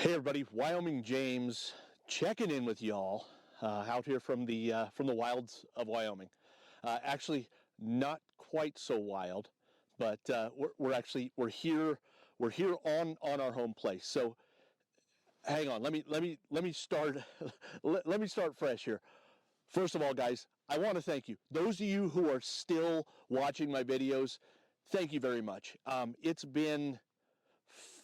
Hey everybody, Wyoming James checking in with y'all out here from the wilds of Wyoming. Actually, not quite so wild, but we're here on our home place. So hang on, let me start let me start fresh here. First of all, guys, I want to thank you. Those of you who are still watching my videos, thank you very much. It's been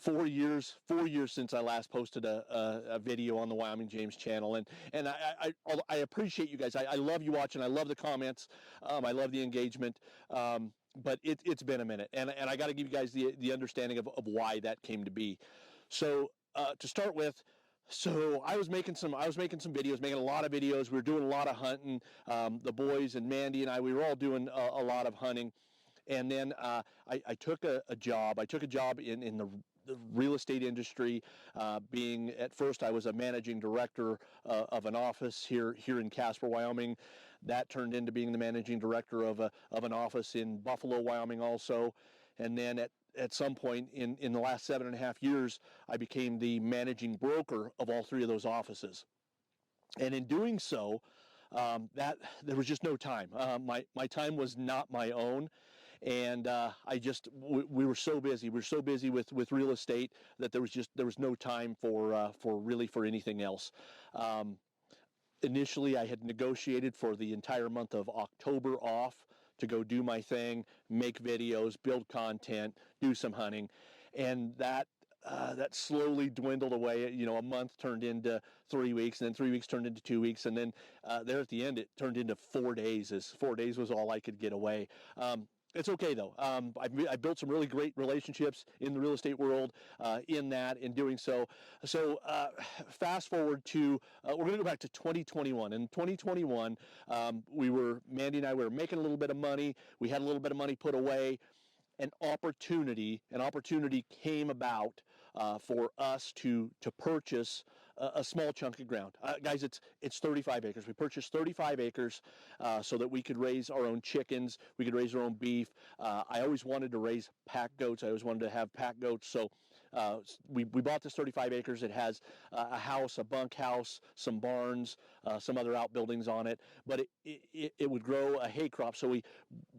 4 years since I last posted a video on the Wyoming James channel, and I appreciate you guys. I love you watching. I love the comments. I love the engagement. But it's been a minute, and I got to give you guys the understanding of why that came to be. So to start with. So I was making some videos, making a lot of videos. We were doing a lot of hunting. The boys and Mandy and we were all doing a lot of hunting. And then I took a job. I took a job in the real estate industry. Being at first, I was a managing director of an office here in Casper, Wyoming. That turned into being the managing director of an office in Buffalo, Wyoming, also. And then at some point in the last 7.5 years, I became the managing broker of all three of those offices. And in doing so, that there was just no time. My time was not my own. And we were so busy. We were so busy with real estate that there was no time for anything else. Initially, I had negotiated for the entire month of October off to go do my thing, make videos, build content, do some hunting, and that slowly dwindled away. You know, a month turned into 3 weeks, and then 3 weeks turned into 2 weeks, and then there at the end it turned into 4 days. As 4 days was all I could get away. It's okay though. I built some really great relationships in the real estate world in doing so. So fast forward to we're going to go back to 2021. In 2021, Mandy and I were making a little bit of money. We had a little bit of money put away. An opportunity came about for us to purchase a small chunk of ground. Guys, it's 35 acres. We purchased 35 acres so that we could raise our own chickens. We could raise our own beef. I always wanted to raise pack goats. I always wanted to have pack goats. So we bought this 35 acres. It has a house, a bunkhouse, some barns, some other outbuildings on it. But it would grow a hay crop. So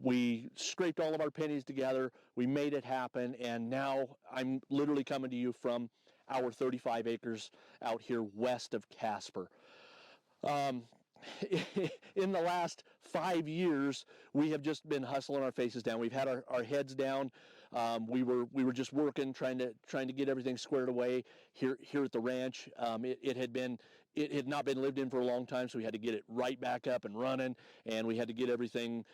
we scraped all of our pennies together. We made it happen. And now I'm literally coming to you from our 35 acres out here west of Casper. In the last 5 years, we have just been hustling our faces down. We've had our heads down. We were just working, trying to get everything squared away here at the ranch. It had not been lived in for a long time, so we had to get it right back up and running, and we had to get everything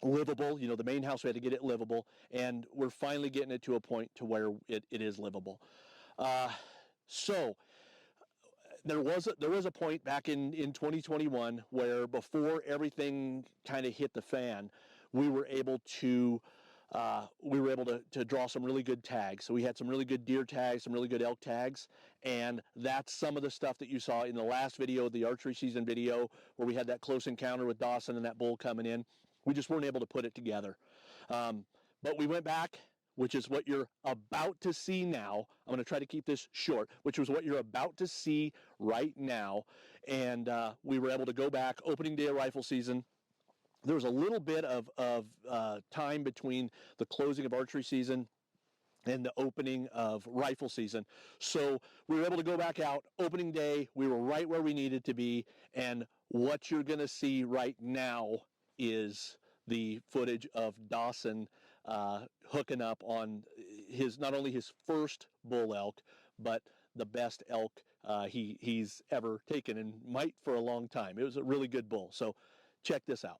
livable. You know, the main house, we had to get it livable, and we're finally getting it to a point to where it is livable. So there was a point back in 2021 where, before everything kind of hit the fan, we were able to draw some really good tags. So we had some really good deer tags, some really good elk tags, and that's some of the stuff that you saw in the last video, the archery season video, where we had that close encounter with Dawson and that bull coming in. We just weren't able to put it together. But we went back, which is what you're about to see now. I'm going to try to keep this short, which was what you're about to see right now. And we were able to go back, opening day of rifle season. There was a little bit of time between the closing of archery season and the opening of rifle season. So we were able to go back out. Opening day, we were right where we needed to be. And what you're going to see right now is the footage of Dawson hooking up on not only his first bull elk, but the best elk he's ever taken, and might for a long time. It was a really good bull. So check this out.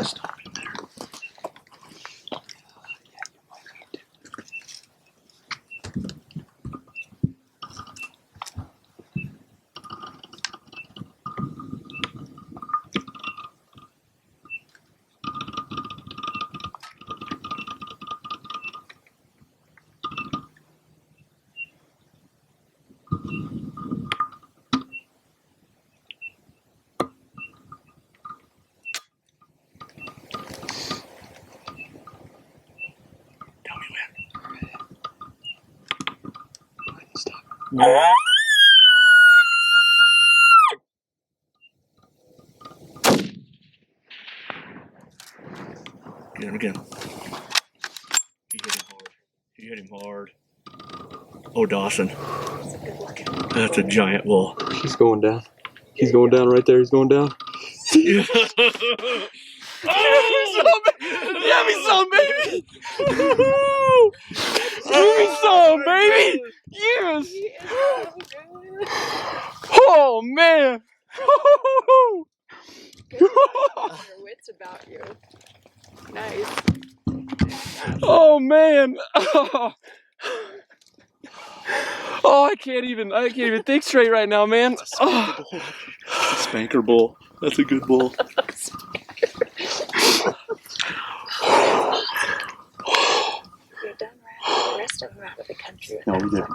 stop in there. Get him again. He hit him hard. Oh, Dawson. That's a giant bull. He's going down. He's going down right there. He's going down. Yeah. Give me some, baby! Give me some, baby! Yes! Oh, man! Good your wits about you. Nice. Oh, man! Oh, I can't even think straight right now, man. Spanker bull. That's a good bull. You're done right. The rest of them out of the country. No, we didn't.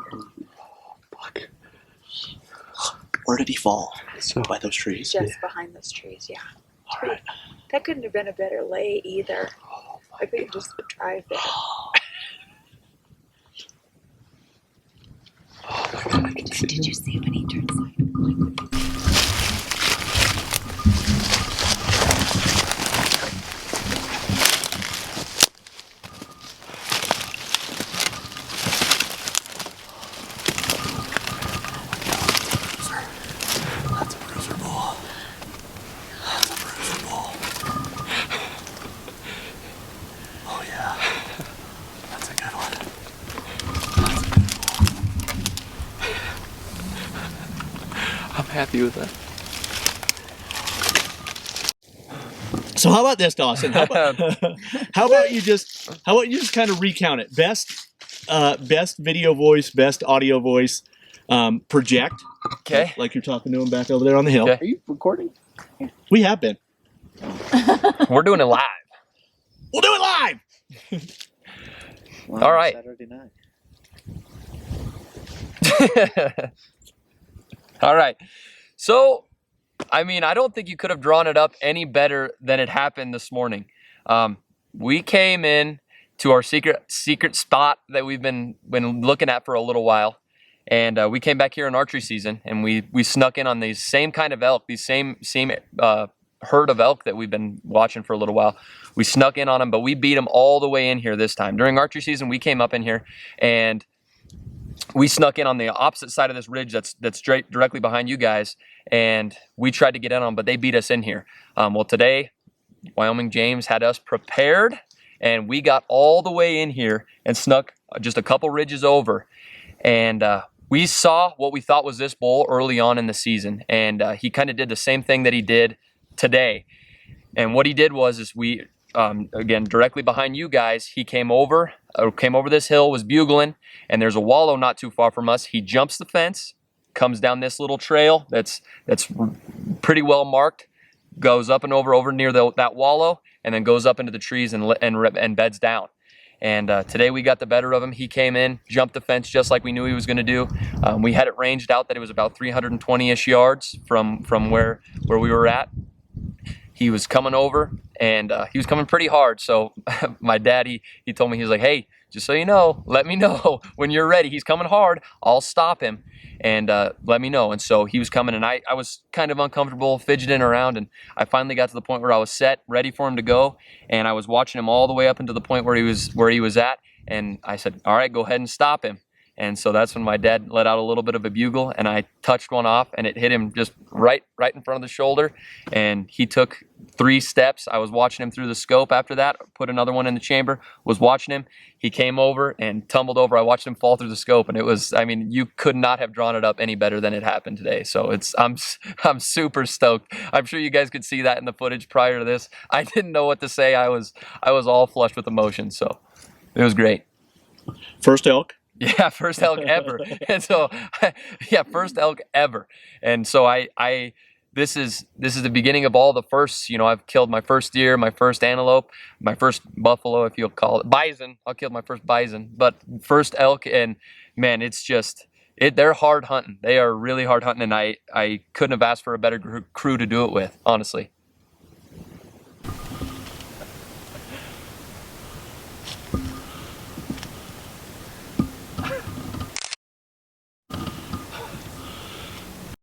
Fuck. Where did he fall? By those trees? Just behind those trees, yeah. All right. That couldn't have been a better lay either. I think just the drive there. Oh my God, I can see him. Did you see when he turned side? That's a bruiser bull. That's a bruiser bull. Oh yeah. That's a good one. That's a good bull. I'm happy with that. So how about this, Dawson? How about you just kind of recount it? Best video voice, best audio voice, project. Okay. Like you're talking to him back over there on the hill. Okay. Are you recording? We have been. We're doing it live. We'll do it live. All right. Saturday night. All right. So, I mean, I don't think you could have drawn it up any better than it happened this morning. We came in to our secret spot that we've been looking at for a little while. And we came back here in archery season, and we snuck in on these same kind of elk, these same herd of elk that we've been watching for a little while. We snuck in on them, but we beat them all the way in here this time. During archery season, we came up in here, and we snuck in on the opposite side of this ridge that's directly behind you guys, and we tried to get in on them, but they beat us in here. Well, today, Wyoming James had us prepared, and we got all the way in here and snuck just a couple ridges over, and we saw what we thought was this bull early on in the season, and he kind of did the same thing that he did today. And what he did was we, again, directly behind you guys, he came over this hill, was bugling, and there's a wallow not too far from us. He jumps the fence, comes down this little trail that's pretty well marked, goes up and over near that wallow, and then goes up into the trees and beds down. And today we got the better of him. He came in, jumped the fence just like we knew he was going to do. We had it ranged out that it was about 320-ish yards from where we were at. He was coming over, and he was coming pretty hard. So my dad, he told me, he was like, hey, just so you know, let me know when you're ready. He's coming hard. I'll stop him, and let me know. And so he was coming, and I was kind of uncomfortable fidgeting around, and I finally got to the point where I was set, ready for him to go, and I was watching him all the way up into the point where he was at, and I said, all right, go ahead and stop him. And so that's when my dad let out a little bit of a bugle, and I touched one off, and it hit him just right in front of the shoulder. And he took 3 steps. I was watching him through the scope after that, put another one in the chamber, was watching him. He came over and tumbled over. I watched him fall through the scope, and it was, I mean, you could not have drawn it up any better than it happened today. So I'm super stoked. I'm sure you guys could see that in the footage prior to this. I didn't know what to say. I was all flushed with emotion. So it was great. First elk? Yeah, first elk ever. And so, yeah, first elk ever. And so this is the beginning of all the firsts. You know, I've killed my first deer, my first antelope, my first buffalo, if you'll call it bison. I'll kill my first bison, but first elk. And man, it's just, they're hard hunting. They are really hard hunting. And I couldn't have asked for a better crew to do it with, honestly.